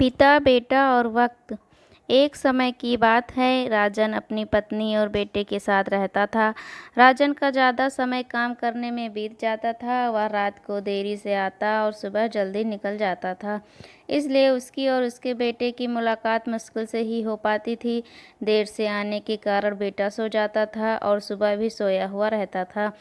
पिता, बेटा और वक्त। एक समय की बात है, राजन अपनी पत्नी और बेटे के साथ रहता था। राजन का ज़्यादा समय काम करने में बीत जाता था। वह रात को देरी से आता और सुबह जल्दी निकल जाता था। इसलिए उसकी और उसके बेटे की मुलाकात मुश्किल से ही हो पाती थी। देर से आने के कारण बेटा सो जाता था और सुबह भी सोया हुआ रहता था।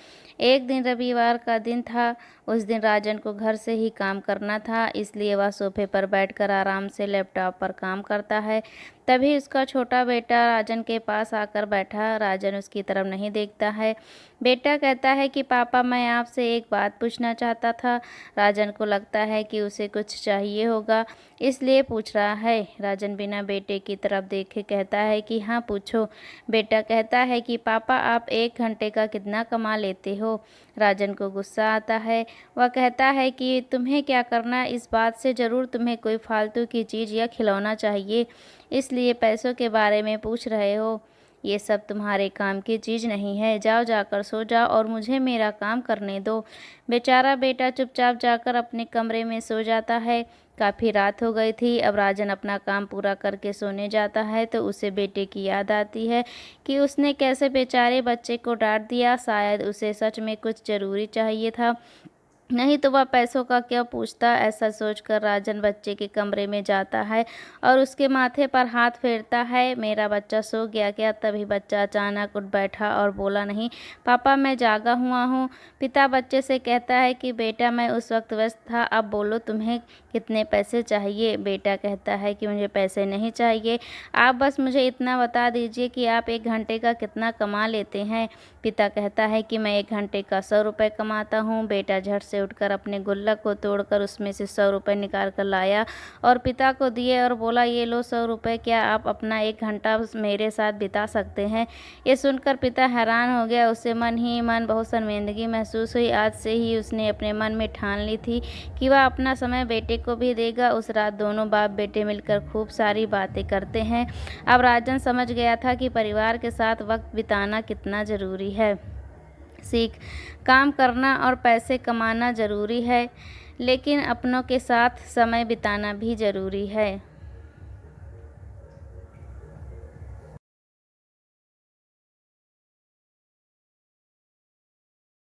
एक दिन रविवार का दिन था। उस दिन राजन को घर से ही काम करना था, इसलिए वह सोफे पर बैठकर आराम से लैपटॉप पर काम करता है। तभी उसका छोटा बेटा राजन के पास आकर बैठा। राजन उसकी तरफ नहीं देखता है। बेटा कहता है कि पापा, मैं आपसे एक बात पूछना चाहता था। राजन को लगता है कि उसे कुछ चाहिए होगा, इसलिए पूछ रहा है। राजन बिना बेटे की तरफ देखे कहता है कि हाँ, पूछो। बेटा कहता है कि पापा, आप 1 घंटे का कितना कमा लेते हो? राजन को गुस्सा आता है। वह कहता है कि तुम्हें क्या करना, इस बात से ज़रूर तुम्हें कोई फालतू की चीज़ या खिलौना चाहिए, इसलिए पैसों के बारे में पूछ रहे हो। ये सब तुम्हारे काम की चीज़ नहीं है। जाओ, जाकर सो जाओ और मुझे मेरा काम करने दो। बेचारा बेटा चुपचाप जाकर अपने कमरे में सो जाता है। काफ़ी रात हो गई थी। अब राजन अपना काम पूरा करके सोने जाता है तो उसे बेटे की याद आती है कि उसने कैसे बेचारे बच्चे को डांट दिया। शायद उसे सच में कुछ ज़रूरी चाहिए था, नहीं तो वह पैसों का क्या पूछता। ऐसा सोचकर राजन बच्चे के कमरे में जाता है और उसके माथे पर हाथ फेरता है। मेरा बच्चा सो गया क्या? तभी बच्चा अचानक उठ बैठा और बोला, नहीं पापा, मैं जागा हुआ हूँ। पिता बच्चे से कहता है कि बेटा, मैं उस वक्त व्यस्त था, अब बोलो तुम्हें कितने पैसे चाहिए? बेटा कहता है कि मुझे पैसे नहीं चाहिए, आप बस मुझे इतना बता दीजिए कि आप 1 घंटे का कितना कमा लेते हैं। पिता कहता है कि मैं 1 घंटे का 100 रुपये कमाता हूँ। बेटा झट से उठकर अपने गुल्लक को तोड़कर उसमें से 100 रुपये निकाल कर लाया और पिता को दिए और बोला, ये लो 100 रुपये, क्या आप अपना 1 घंटा मेरे साथ बिता सकते हैं? ये सुनकर पिता हैरान हो गया। उसे मन ही मन बहुत शर्मिंदगी महसूस हुई। आज से ही उसने अपने मन में ठान ली थी कि वह अपना समय बेटे को भी देगा। उस रात दोनों बाप बेटे मिलकर खूब सारी बातें करते हैं। अब राजन समझ गया था कि परिवार के साथ वक्त बिताना कितना ज़रूरी है। सीख, काम करना और पैसे कमाना ज़रूरी है, लेकिन अपनों के साथ समय बिताना भी ज़रूरी है।